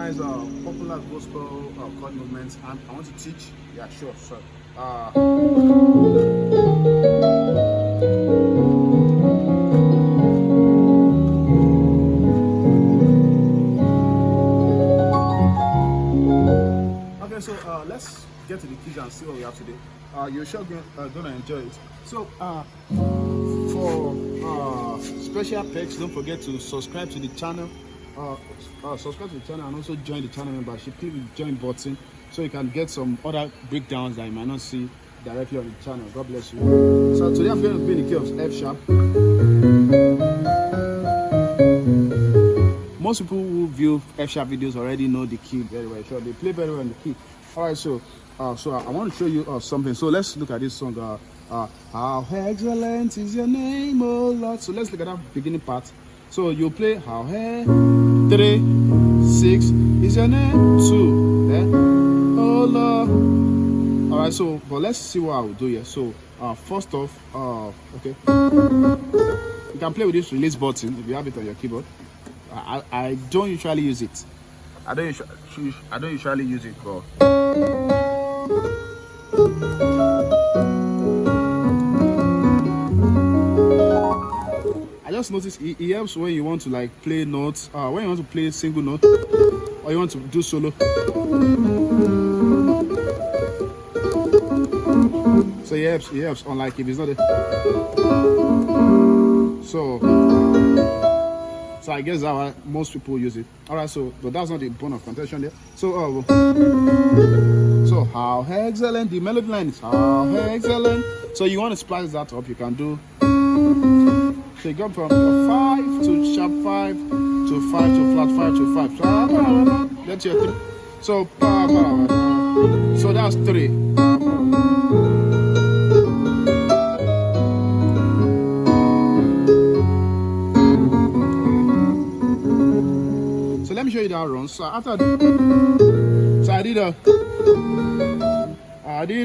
guys, popular gospel chord movements, and I want to teach. Yeah, sure. So, okay, so let's get to the keys and see what we have today. You're sure gonna enjoy it. So, for special perks, don't forget to subscribe to the channel. Subscribe to the channel and also join the channel membership. Click the join button so you can get some other breakdowns that you might not see directly on the channel. God bless you. So today I'm going to play the key of F sharp. Most people who view F sharp videos already know the key very well. So they play very well on the key. All right, so I want to show you something. So let's look at this song. How excellent is your name, oh Lord. So let's look at that beginning part. So you play how 3, 6 is your name, 2, then oh Lord. All right, so but let's see what I will do here. So first off, okay, you can play with this release button if you have it on your keyboard. I don't usually use it. I don't usually use it, but I just noticed it helps when you want to like play notes, when you want to play single note or you want to do solo. So it helps unlike if it's not there. So I guess that's why most people use it. Alright, so but that's not the point of contention there. So so how excellent, the melody line is how excellent. So you want to splice that up, you can do. So you go from 5 to sharp 5 to 5 to flat 5 to 5. That's your 3. So that's 3. So let me show you that run. So after I did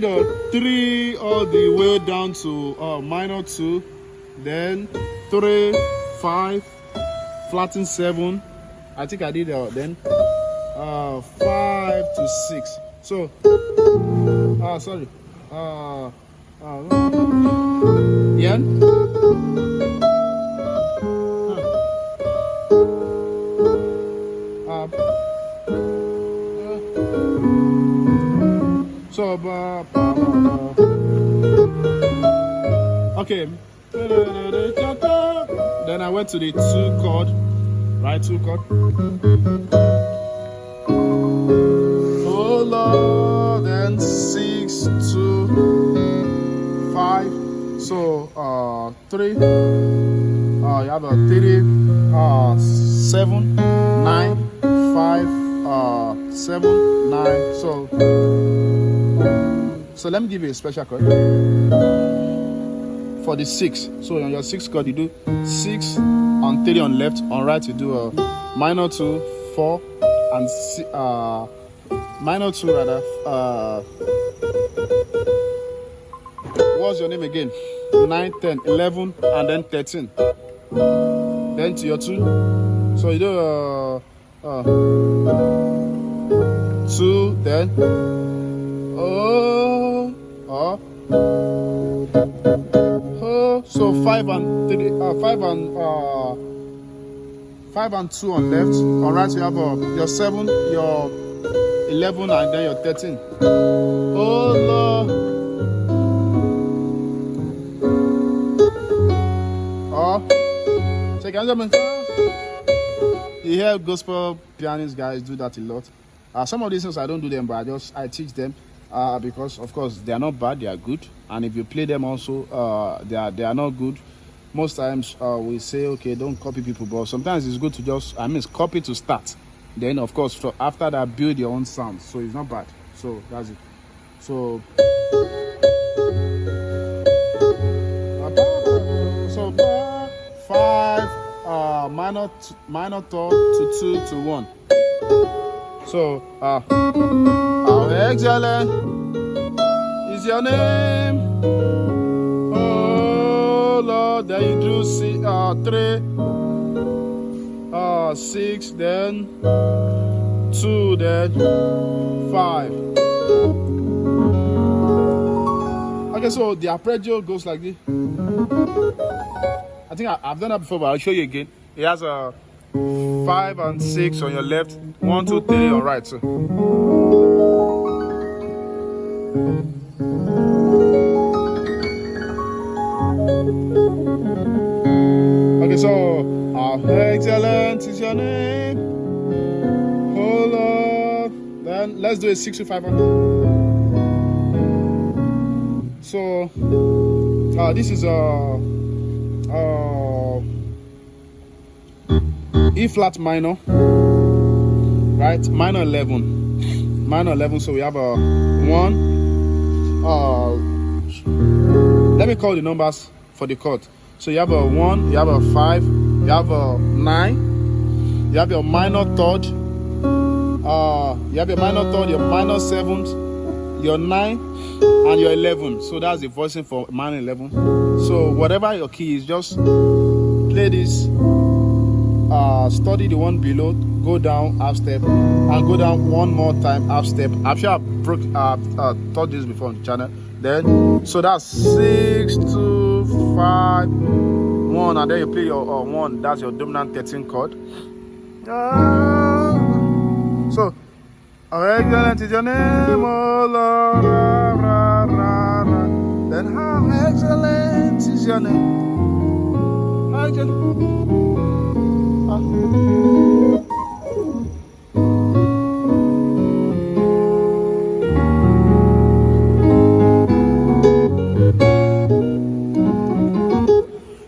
a 3 all the way down to minor 2, then 3, 5, flatten 7. I think I did then 5 to 6. So sorry. Yeah. So okay. Then I went to the 2 chord, right? 2 chord. Oh Lord, then 6 to 5. So 3. You have a 3, 7, 9, 5, 7, 9. So let me give you a special chord for the 6. So on your 6 chord, you do 6 on 3 on left, on right you do a minor 2, 4, and minor 2 rather. What's your name again? 9, 10, 11, and then 13. Then to your 2. So you do 2, then so 5 and 3, 5 and 2 on left. On right you have your 7, your 11, and then your 13. Oh Lord. So you can you hear gospel pianists guys do that a lot. Some of these things I don't do them, but I teach them. Because of course they are not bad, they are good, and if you play them also they are not good. Most times we say okay, don't copy people, but sometimes it's good to just copy to start, then of course after that build your own sound. So it's not bad. So that's it. So 5 minor third to 2 to 1. So how excellent is your name, oh Lord. Then you do 3, 6, then 2, 2, then 5. Okay, so the arpeggio goes like this. I think I've done that before, but I'll show you again. It has a 5 and 6 on your left, 1, 2, 3 on right. So. Okay, so how excellent is your name, oh Lord. Then let's do a 6 to 5. So this is E flat minor, right? Minor 11, minor 11. So we have a 1. Let me call the numbers for the chord. So you have a 1, you have a 5, you have a 9, you have your minor third, you have your minor third, your minor 7th, your 9, and your 11. So that's the voicing for minor 11. So whatever your key is, just play this, study the one below, go down half step, and go down one more time half step. I'm sure I've taught this before on the channel. Then so that's 6 2 5 1, and then you play your 1. That's your dominant 13 chord. So how excellent is your name, oh Lord. Then how excellent is your name. How excellent.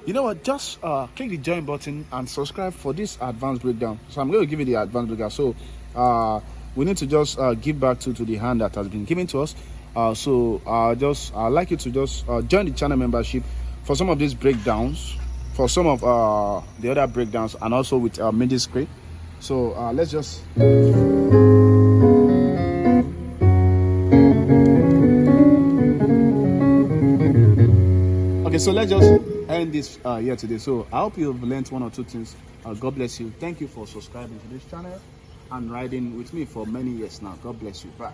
You know what, just click the join button and subscribe for this advanced breakdown. So I'm going to give you the advanced breakdown. So we need to just give back to the hand that has been given to us. So I'd like you to just join the channel membership for some of these breakdowns, for some of the other breakdowns, and also with MIDI screen. So let's just okay, so let's just end this here today. So I hope you've learned 1 or 2 things. God bless you. Thank you for subscribing to this channel and riding with me for many years now. God bless you. Bye.